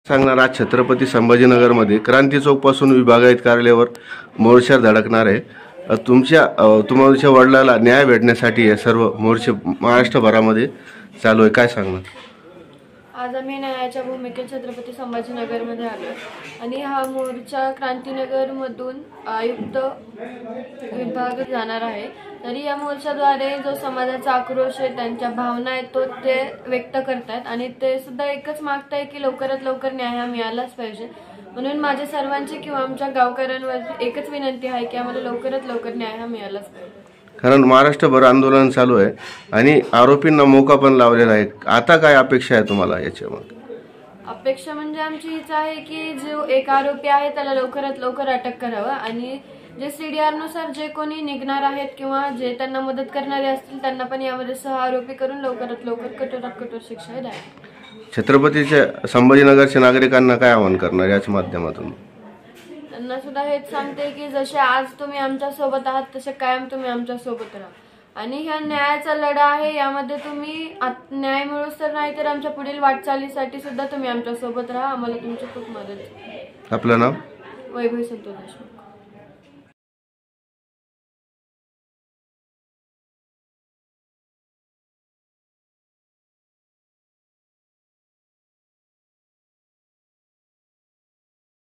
सांगणार आज छत्रपती संभाजीनगरमध्ये क्रांती चौकपासून विभागायत कार्यालयावर मोर्चा धडकणार आहे। तुमच्या वडिलाला न्याय भेटण्यासाठी हे सर्व मोर्चे महाराष्ट्रभरामध्ये चालू आहे, काय सांगणार? आज आम्ही न्यायाच्या भूमिकेत छत्रपती संभाजीनगरमध्ये आलो आणि हा मोर्चा क्रांतीनगरमधून आयुक्त विभाग जाणार आहे। तरी या मोर्चाद्वारे जो समाजाचा आक्रोश आहे, त्यांच्या भावना आहेत, तो ते व्यक्त करतात आणि ते सुद्धा एकच मागताय की लवकरात लवकर न्याय हा मिळालाच पाहिजे। म्हणून माझ्या सर्वांची किंवा आमच्या गावकऱ्यांवर एकच विनंती आहे की आम्हाला लवकरात लवकर न्याय हा मिळालाच पाहिजे। कारण महाराष्ट्रभर आंदोलन चालू आहे आणि आरोपींना मोका पण लावलेला आहे। आता काय अपेक्षा आहे तुम्हाला याच्यामध्ये? अपेक्षा म्हणजे आमची हीच आहे की जो एक आरोपी आहे त्याला लवकरात लवकर अटक करावं आणि जे CDR नुसार जे कोणी निघणार आहेत किंवा जे त्यांना मदत करणारे असतील त्यांना पण यामध्ये सह आरोपी करून लवकरात लवकर कठोरात कठोर शिक्षा द्यावी। छत्रपतीच्या संभाजीनगरच्या नागरिकांना काय आवाहन करणार याच्या माध्यमातून? त्यांना सुद्धा हेच सांगते की जसे आज तुम्ही आमच्या सोबत आहात तसे कायम तुम्ही आमच्या सोबत राहा आणि ह्या न्यायाचा लढा आहे, यामध्ये तुम्ही न्याय मिळूच तर नाही तर आमच्या पुढील वाटचालीसाठी सुद्धा तुम्ही आमच्या सोबत राहा। आम्हाला तुमची खूप मदत। आपलं नाव? वैभव संतोष देशमुख।